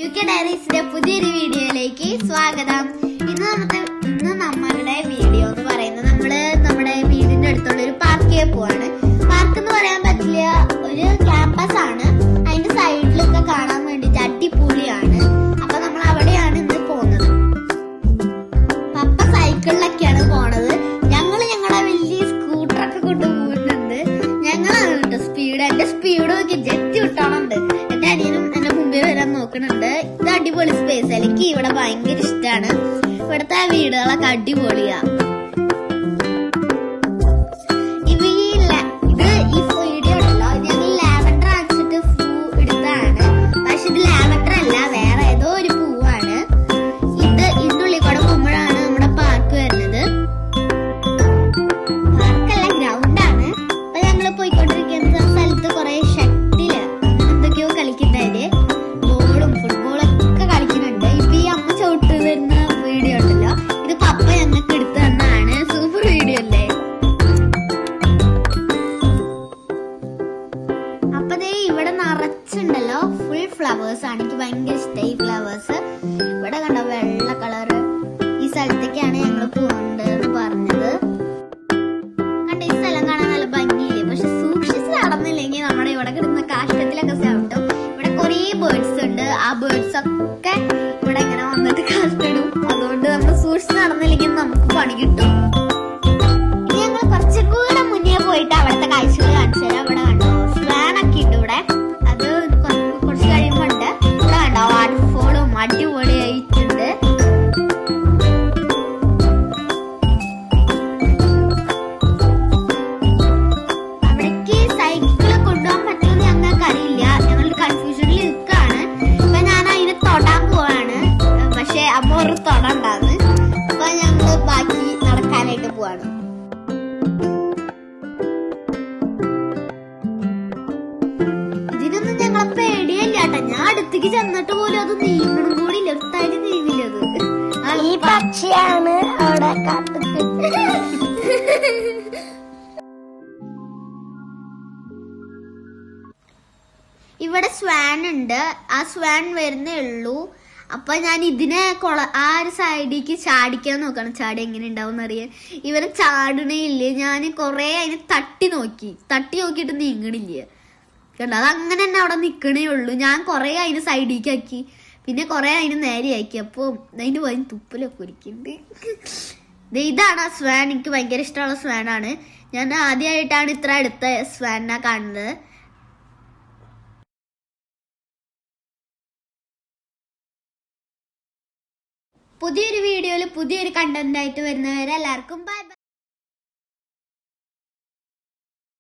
UK ഡയറീസിന്റെ പുതിയൊരു വീഡിയോയിലേക്ക് സ്വാഗതം. ഇന്ന് നമ്മളുടെ വീഡിയോ എന്ന് പറയുന്നത് നമ്മുടെ വീടിന്റെ അടുത്തുള്ള ഒരു പാർക്കിൽ പോവാണ്. പാർക്ക് എന്ന് പറയാൻ പറ്റില്ല, ഒരു ക്യാമ്പസ് ആണ്. അതിന്റെ സൈഡിലൊക്കെ കാണാൻ വേണ്ടിട്ട് അടിപൊളിയാണ്. അപ്പൊ നമ്മൾ അവിടെയാണ് ഇന്ന് പോകുന്നത്. പപ്പ സൈക്കിളിലൊക്കെയാണ് പോണത്. ഞങ്ങളുടെ വലിയ സ്കൂട്ടറൊക്കെ കൊണ്ട് പോയിട്ടുണ്ട്. ഞങ്ങളാണ് കേട്ടോ സ്പീഡ്. എന്റെ സ്പീഡ് നോക്കി ജെറ്റ് വിട്ടോണുണ്ട്. എന്റെ അനിയനും എന്റെ മുമ്പിൽ വരാൻ നോക്കണുണ്ട്. ഇത് അടിപൊളി സ്പേസ്. എനിക്ക് ഇവിടെ ഭയങ്കര ഇഷ്ടമാണ്. ഇവിടുത്തെ വീടുകളൊക്കെ അടിപൊളിയാ. ഈ വീഡിയോ ഉണ്ടല്ലോ, ഞങ്ങൾ ലാവൻഡർ അടിച്ചിട്ട് പൂ എടുത്താണ്. പക്ഷെ ഇത് ലാവൻഡർ അല്ല, വേറെ ഏതോ ഒരു പൂവാണ്. ഇതിനുള്ളിൽ കൂടെ പോകുമ്പോഴാണ് നമ്മുടെ പാർക്ക് വരുന്നത്. പാർക്കല്ല, ഗ്രൗണ്ടാണ്. അപ്പൊ ഞങ്ങള് പോയിക്കൊണ്ടിരിക്കുന്ന സ്ഥലത്ത് കുറെ ഷട്ടില് എന്തൊക്കെയോ കളിക്കുന്നുണ്ട്. ബോളും ഫുട്ബോളൊക്കെ കളിക്കുന്നുണ്ട്. ഇപ്പൊ ഈ അമ്മ ചവിട്ട് വരുന്ന വീഡിയോ ഉണ്ടല്ലോ, ഇത് പപ്പ ഞങ്ങൾക്ക് എടുത്തു തന്നാണ്. സൂപ്പർ വീഡിയോ അല്ലേ? അപ്പൊ ദേ ഇവിടെ നിറച്ചുണ്ടല്ലോ, ഫുൾ ഫ്ലവേഴ്സ് ആണ്. എനിക്ക് ഭയങ്കര ഇഷ്ടമായി ഫ്ലവേഴ്സ്. ഇവിടെ കണ്ടോ വെള്ള കളറ്. ഈ സ്ഥലത്തേക്കാണ് ഞങ്ങൾ പോകണ്ടെന്ന് പറഞ്ഞത്. കണ്ട ഈ സ്ഥലം കാണാൻ നല്ല ഭംഗിയില്ലേ? പക്ഷെ സൂക്ഷിച്ച് നടന്നില്ലെങ്കിൽ നമ്മുടെ ഇവിടെ കിടന്ന കാഷ്ടത്തിലൊക്കെ ചവിട്ടും. ഇവിടെ കുറേ ബേർഡ്സ് ഉണ്ട്. ആ ബേർഡ്സ് ഒക്കെ ഇവിടെ ഇങ്ങനെ വന്നിട്ട് കാഷ്ടിടും. അതുകൊണ്ട് നമ്മൾ സൂക്ഷിച്ച് നടന്നില്ലെങ്കിൽ നമുക്ക് പണി കിട്ടും. ഇനി ഞങ്ങൾ കുറച്ചും കൂടെ മുന്നേ പോയിട്ട് അവിടുത്തെ കാഴ്ചകൾ കാണിച്ചു തരാം. ഇവിടെ കണ്ടോ സ്വാനൊക്കെ ഉണ്ട്. ഇവിടെ അത് കുറച്ച് കഴിയുമ്പോണ്ട്. ഇവിടെ കണ്ടോ വാട്ടർഫോളും അടിപൊളിയായിട്ടുണ്ട്. അവിടേക്ക് സൈക്കിള് കൊണ്ടുപോകാൻ പറ്റുമെന്ന് ഞങ്ങൾക്ക് അറിയില്ല. ഞങ്ങളൊരു കൺഫ്യൂഷനിൽ നിൽക്കാണ്. അപ്പൊ ഞാൻ അതിനെ തൊടാൻ പോവാണ്. പക്ഷെ അമ്മ ഒരു തൊടണ്ടാന്ന്. അപ്പൊ ഞങ്ങള് ബാക്കി നടക്കാനായിട്ട് പോവാണ്. ഇതിനൊന്നും ഞങ്ങളെ പേടിയല്ല കേട്ടോ. ഞാൻ അടുത്തേക്ക് ചെന്നിട്ട് പോലും അത് നീങ്ങണം കൂടി ലെഫ്റ്റായിട്ട് നീങ്ങില്ലത്. ഈ പക്ഷിയാണ് അവിടെ കാത്തുന്നത്. ഇവിടെ സ്വാൻ ഉണ്ട്. ആ സ്വാൻ വരുന്നേ ഉള്ളൂ. അപ്പൊ ഞാൻ ഇതിനെ ആ ഒരു സൈഡിലേക്ക് ചാടിക്കാൻ നോക്കണം. ചാടി എങ്ങനെ ഉണ്ടാവും അറിയാൻ. ഇവരെ ചാടണേ ഇല്ലേ. ഞാൻ കൊറേ അതിനെ തട്ടി നോക്കിയിട്ട് നീങ്ങണില്ല. കണ്ടോ, അത് അങ്ങനെ തന്നെ അവിടെ നിക്കണേ ഉള്ളൂ. ഞാൻ കൊറേ അതിന് സൈഡിലേക്ക് ആക്കി, പിന്നെ കൊറേ അതിന് നേരെയാക്കി. അപ്പൊ അതിന്റെ വഴി തുപ്പലൊക്കെ ഒരുക്കുന്നുണ്ട്. ഇതാണ് ആ സ്വാൻ. എനിക്ക് ഭയങ്കര ഇഷ്ടമുള്ള സ്വാനാണ്. ഞാൻ ആദ്യമായിട്ടാണ് ഇത്ര അടുത്ത സ്വാനിനെ കാണുന്നത്. പുതിയൊരു വീഡിയോയിൽ പുതിയൊരു കണ്ടന്റ് ആയിട്ട് വരുന്നവരെ എല്ലാവർക്കും ബൈ.